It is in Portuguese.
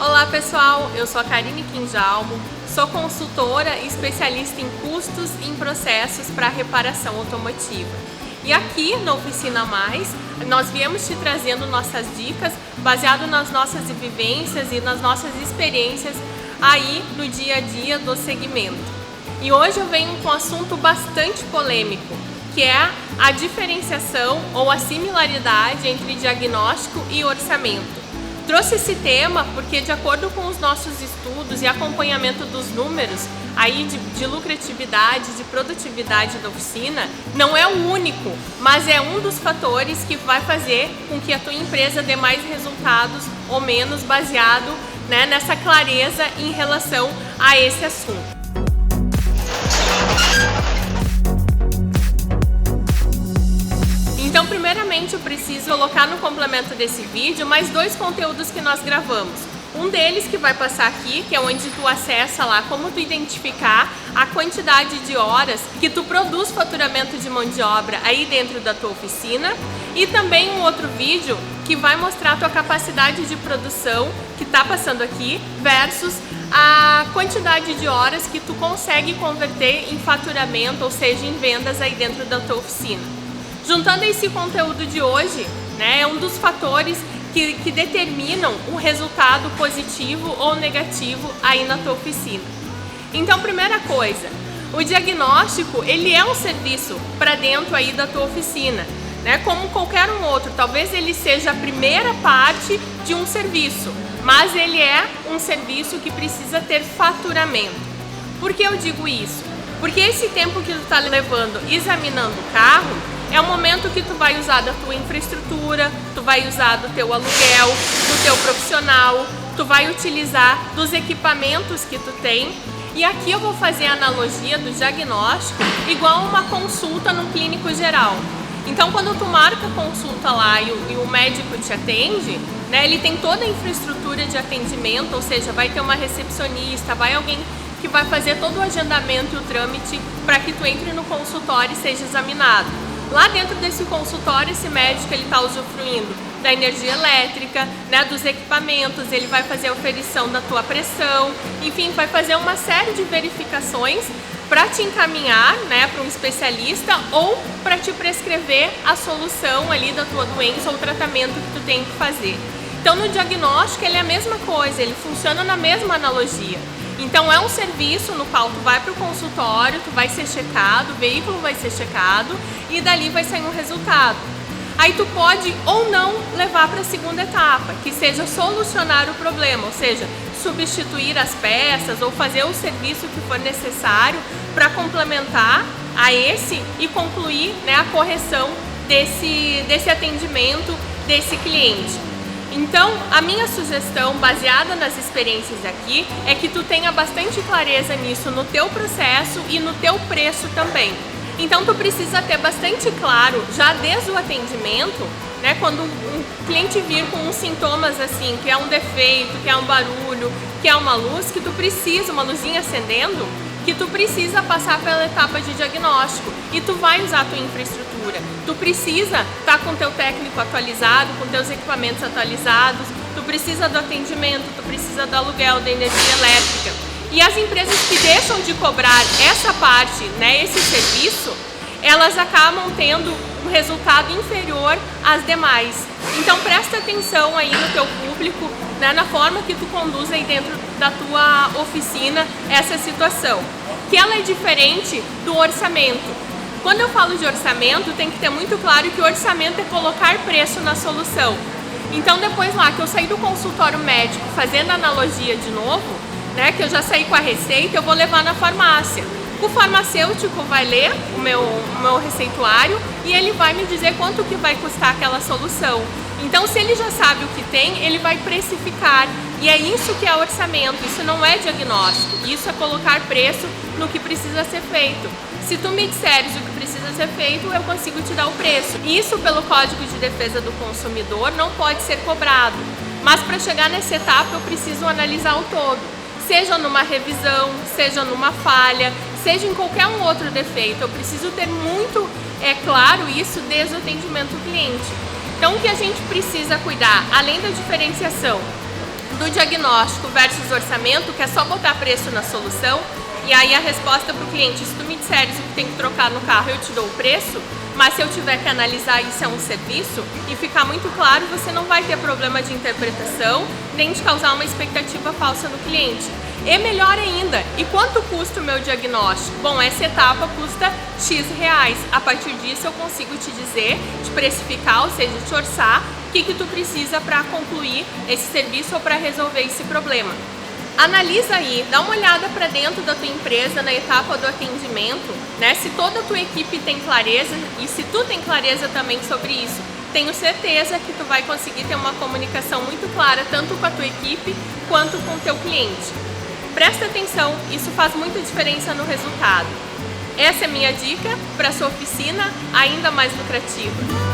Olá pessoal, eu sou a Karine Quinjalmo, sou consultora e especialista em custos e em processos para reparação automotiva. E aqui na Oficina Mais, nós viemos te trazendo nossas dicas baseado nas nossas vivências e nas nossas experiências aí no dia a dia do segmento. E hoje eu venho com um assunto bastante polêmico, que é a diferenciação ou a similaridade entre diagnóstico e orçamento. Trouxe esse tema porque, de acordo com os nossos estudos e acompanhamento dos números aí de lucratividade, de produtividade da oficina, não é o único, mas é um dos fatores que vai fazer com que a tua empresa dê mais resultados ou menos, baseado, nessa clareza em relação a esse assunto. Então, primeiramente, eu preciso colocar no complemento desse vídeo mais dois conteúdos que nós gravamos. Um deles que vai passar aqui, que é onde tu acessa lá como tu identificar a quantidade de horas que tu produz faturamento de mão de obra aí dentro da tua oficina. E também um outro vídeo que vai mostrar a tua capacidade de produção, que está passando aqui, versus a quantidade de horas que tu consegue converter em faturamento, ou seja, em vendas aí dentro da tua oficina. Juntando esse conteúdo de hoje, é um dos fatores que determinam um resultado positivo ou negativo aí na tua oficina. Então, primeira coisa, o diagnóstico, ele é um serviço para dentro aí da tua oficina, como qualquer um outro. Talvez ele seja a primeira parte de um serviço, mas ele é um serviço que precisa ter faturamento. Por que eu digo isso? Porque esse tempo que tu está levando examinando o carro é o momento que tu vai usar da tua infraestrutura, tu vai usar do teu aluguel, do teu profissional, tu vai utilizar dos equipamentos que tu tem. E aqui eu vou fazer a analogia do diagnóstico igual uma consulta no clínico geral. Então, quando tu marca a consulta lá e o médico te atende, ele tem toda a infraestrutura de atendimento, ou seja, vai ter uma recepcionista, vai alguém que vai fazer todo o agendamento e o trâmite para que tu entre no consultório e seja examinado. Lá dentro desse consultório, esse médico está usufruindo da energia elétrica, dos equipamentos, ele vai fazer a aferição da tua pressão, enfim, vai fazer uma série de verificações para te encaminhar para um especialista ou para te prescrever a solução ali da tua doença ou tratamento que tu tem que fazer. Então, no diagnóstico, ele é a mesma coisa, ele funciona na mesma analogia. Então, é um serviço no qual tu vai para o consultório, tu vai ser checado, o veículo vai ser checado e dali vai sair um resultado. Aí tu pode ou não levar para a segunda etapa, que seja solucionar o problema, ou seja, substituir as peças ou fazer o serviço que for necessário para complementar a esse e concluir a correção desse atendimento desse cliente. Então, a minha sugestão, baseada nas experiências aqui, é que tu tenha bastante clareza nisso no teu processo e no teu preço também. Então, tu precisa ter bastante claro, já desde o atendimento, quando um cliente vir com uns sintomas assim, que é um defeito, que é um barulho, que é uma luz, que tu precisa, uma luzinha acendendo, que tu precisa passar pela etapa de diagnóstico e tu vai usar a tua infraestrutura. Tu precisa estar com o teu técnico atualizado, com teus equipamentos atualizados, tu precisa do atendimento, tu precisa do aluguel, da energia elétrica. E as empresas que deixam de cobrar essa parte, esse serviço, elas acabam tendo um resultado inferior às demais. Então presta atenção aí no teu público, na forma que tu conduz aí dentro da tua oficina essa situação, que ela é diferente do orçamento. Quando eu falo de orçamento, tem que ter muito claro que o orçamento é colocar preço na solução. Então, depois lá que eu saí do consultório médico, fazendo analogia de novo, que eu já saí com a receita, eu vou levar na farmácia. O farmacêutico vai ler o meu receituário e ele vai me dizer quanto que vai custar aquela solução. Então, se ele já sabe o que tem, ele vai precificar. E é isso que é orçamento, isso não é diagnóstico, isso é colocar preço no que precisa ser feito. Se tu me disseres o que precisa ser feito, eu consigo te dar o preço. Isso, pelo Código de Defesa do Consumidor, não pode ser cobrado. Mas para chegar nessa etapa, eu preciso analisar o todo. Seja numa revisão, seja numa falha, seja em qualquer um outro defeito. Eu preciso ter muito claro isso desde o atendimento ao cliente. Então, o que a gente precisa cuidar, além da diferenciação do diagnóstico versus orçamento, que é só botar preço na solução, e aí a resposta para o cliente: se tu me disseres o que tem que trocar no carro, eu te dou o preço, mas se eu tiver que analisar isso é um serviço e ficar muito claro, você não vai ter problema de interpretação, nem de causar uma expectativa falsa no cliente. E melhor ainda, e quanto custa o meu diagnóstico? Bom, essa etapa custa X reais. A partir disso eu consigo te dizer, te precificar, ou seja, te orçar o que tu precisa para concluir esse serviço ou para resolver esse problema. Analisa aí, dá uma olhada para dentro da tua empresa na etapa do atendimento, né? Se toda a tua equipe tem clareza e se tu tem clareza também sobre isso, tenho certeza que tu vai conseguir ter uma comunicação muito clara tanto com a tua equipe quanto com o teu cliente. Presta atenção, isso faz muita diferença no resultado. Essa é a minha dica para a sua oficina ainda mais lucrativa.